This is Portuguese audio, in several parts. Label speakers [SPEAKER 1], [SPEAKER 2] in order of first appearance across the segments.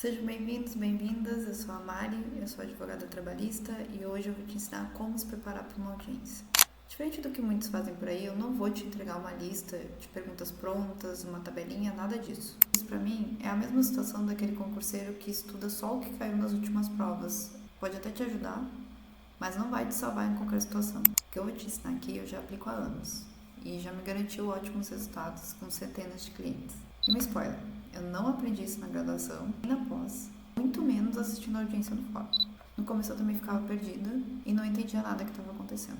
[SPEAKER 1] Sejam bem-vindos, bem-vindas. Eu sou a Mari, eu sou advogada trabalhista e hoje eu vou te ensinar como se preparar para uma audiência. Diferente do que muitos fazem por aí, eu não vou te entregar uma lista de perguntas prontas, uma tabelinha, nada disso. Isso para mim é a mesma situação daquele concurseiro que estuda só o que caiu nas últimas provas. Pode até te ajudar, mas não vai te salvar em qualquer situação. O que eu vou te ensinar aqui eu já aplico há anos e já me garantiu ótimos resultados com centenas de clientes. E um spoiler, eu não aprendi isso na graduação, nem na pós, muito menos assistindo a audiência no fórum. No começo eu também ficava perdida e não entendia nada que estava acontecendo.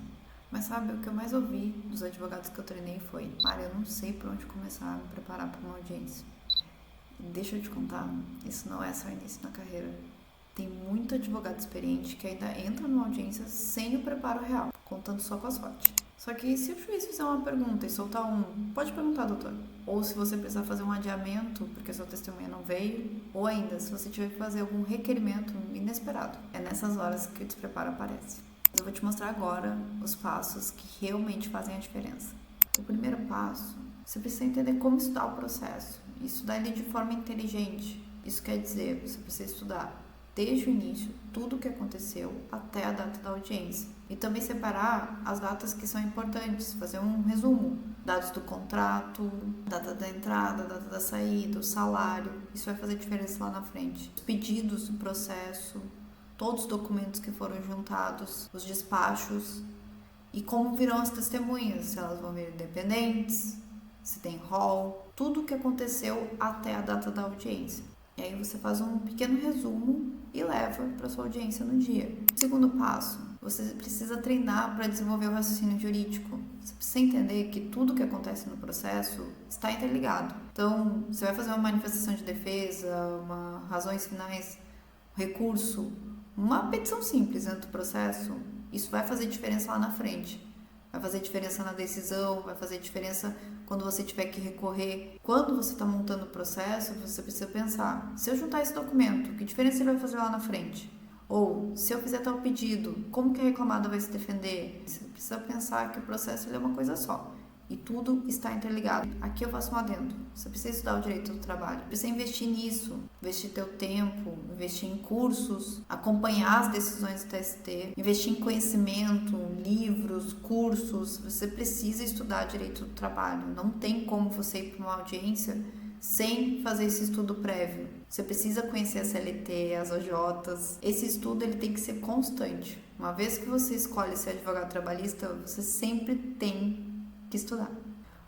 [SPEAKER 1] Mas sabe, o que eu mais ouvi dos advogados que eu treinei foi: Mari, eu não sei por onde começar a me preparar para uma audiência. E deixa eu te contar, isso não é só início na carreira. Tem muito advogado experiente que ainda entra numa audiência sem o preparo real, contando só com a sorte. Só que se o juiz fizer uma pergunta e soltar pode perguntar, doutor. Ou se você precisar fazer um adiamento porque sua testemunha não veio, ou ainda, se você tiver que fazer algum requerimento inesperado. É nessas horas que o despreparo aparece. Mas eu vou te mostrar agora os passos que realmente fazem a diferença. O primeiro passo, você precisa entender como estudar o processo. E estudar ele de forma inteligente. Isso quer dizer, você precisa estudar desde o início, tudo o que aconteceu até a data da audiência. E também separar as datas que são importantes, fazer um resumo. Dados do contrato, data da entrada, data da saída, o salário. Isso vai fazer diferença lá na frente. Os pedidos do processo, todos os documentos que foram juntados, os despachos e como virão as testemunhas, se elas vão vir independentes, se tem rol, tudo o que aconteceu até a data da audiência. E aí você faz um pequeno resumo e leva para sua audiência no dia. Segundo passo, você precisa treinar para desenvolver o raciocínio jurídico. Você precisa entender que tudo que acontece no processo está interligado. Então, você vai fazer uma manifestação de defesa, razões finais, recurso, uma petição simples dentro do processo, isso vai fazer diferença lá na frente. Vai fazer diferença na decisão, vai fazer diferença quando você tiver que recorrer. Quando você está montando o processo, você precisa pensar: se eu juntar esse documento, que diferença ele vai fazer lá na frente? Ou, se eu fizer tal pedido, como que a reclamada vai se defender? Você precisa pensar que o processo ele é uma coisa só. E tudo está interligado. Aqui eu faço um adendo. Você precisa estudar o direito do trabalho. Precisa investir nisso. Investir teu tempo, investir em cursos, acompanhar as decisões do TST, investir em conhecimento, livros, cursos. Você precisa estudar direito do trabalho. Não tem como você ir para uma audiência sem fazer esse estudo prévio. Você precisa conhecer a CLT, as OJs. Esse estudo ele tem que ser constante. Uma vez que você escolhe ser advogado trabalhista, você sempre tem que estudar.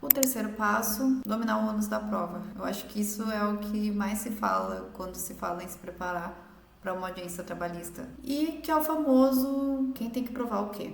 [SPEAKER 1] O terceiro passo, dominar o ônus da prova. Eu acho que isso é o que mais se fala quando se fala em se preparar para uma audiência trabalhista. E que é o famoso quem tem que provar o quê?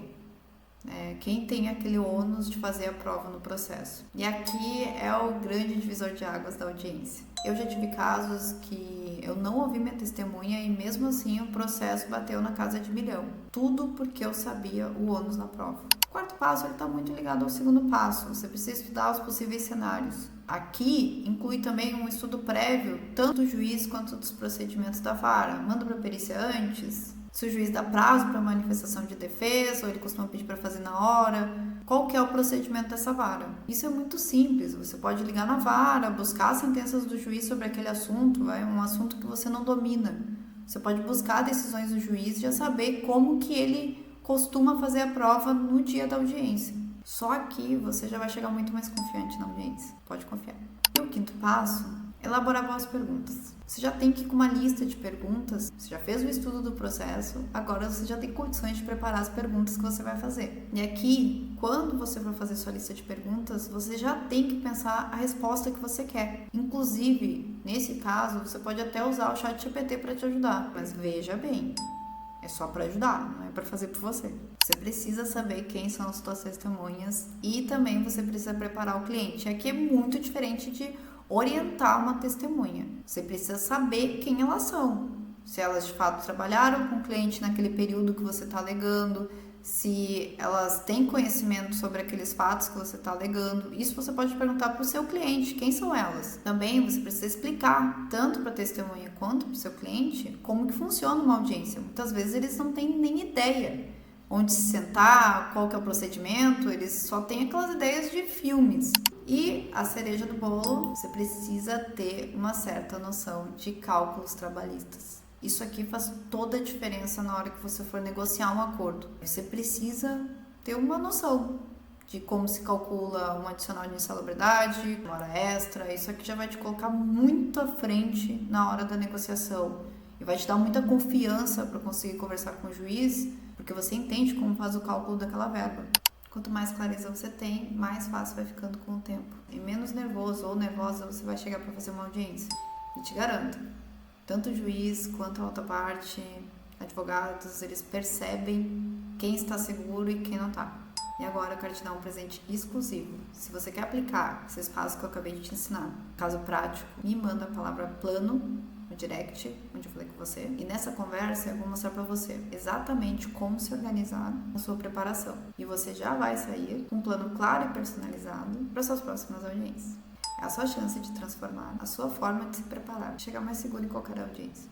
[SPEAKER 1] Quem tem aquele ônus de fazer a prova no processo. E aqui é o grande divisor de águas da audiência. Eu já tive casos que eu não ouvi minha testemunha e mesmo assim o processo bateu na casa de 1 milhão. Tudo porque eu sabia o ônus da prova. O quarto passo está muito ligado ao segundo passo. Você precisa estudar os possíveis cenários. Aqui inclui também um estudo prévio, tanto do juiz quanto dos procedimentos da vara. Manda para a perícia antes? Se o juiz dá prazo para manifestação de defesa ou ele costuma pedir para fazer na hora, qual que é o procedimento dessa vara? Isso é muito simples, você pode ligar na vara, buscar as sentenças do juiz sobre aquele assunto, é um assunto que você não domina. Você pode buscar decisões do juiz e já saber como que ele costuma fazer a prova no dia da audiência. Só aqui você já vai chegar muito mais confiante na audiência, pode confiar. E o quinto passo, elaborar boas perguntas. Você já tem que ir com uma lista de perguntas, você já fez o estudo do processo, agora você já tem condições de preparar as perguntas que você vai fazer. E aqui, quando você for fazer sua lista de perguntas, você já tem que pensar a resposta que você quer. Inclusive, nesse caso, você pode até usar o ChatGPT para te ajudar. Mas veja bem, é só para ajudar, não é para fazer por você. Você precisa saber quem são as suas testemunhas e também você precisa preparar o cliente. Aqui é muito diferente de orientar uma testemunha. Você precisa saber quem elas são. Se elas de fato trabalharam com o cliente naquele período que você está alegando, se elas têm conhecimento sobre aqueles fatos que você está alegando. Isso você pode perguntar para o seu cliente, quem são elas. Também você precisa explicar, tanto para a testemunha quanto para o seu cliente, como que funciona uma audiência. Muitas vezes eles não têm nem ideia onde se sentar, qual que é o procedimento, eles só têm aquelas ideias de filmes. E a cereja do bolo, você precisa ter uma certa noção de cálculos trabalhistas. Isso aqui faz toda a diferença na hora que você for negociar um acordo. Você precisa ter uma noção de como se calcula um adicional de insalubridade, uma hora extra. Isso aqui já vai te colocar muito à frente na hora da negociação e vai te dar muita confiança para conseguir conversar com o juiz, porque você entende como faz o cálculo daquela verba. Quanto mais clareza você tem, mais fácil vai ficando com o tempo. E menos nervoso ou nervosa você vai chegar para fazer uma audiência. E te garanto, tanto o juiz quanto a outra parte, advogados, eles percebem quem está seguro e quem não está. E agora eu quero te dar um presente exclusivo. Se você quer aplicar esses passos que eu acabei de te ensinar, caso prático, me manda a palavra plano no direct, onde eu falei com você. E nessa conversa eu vou mostrar pra você exatamente como se organizar na sua preparação. E você já vai sair com um plano claro e personalizado para suas próximas audiências. É a sua chance de transformar a sua forma de se preparar, chegar mais seguro em qualquer audiência.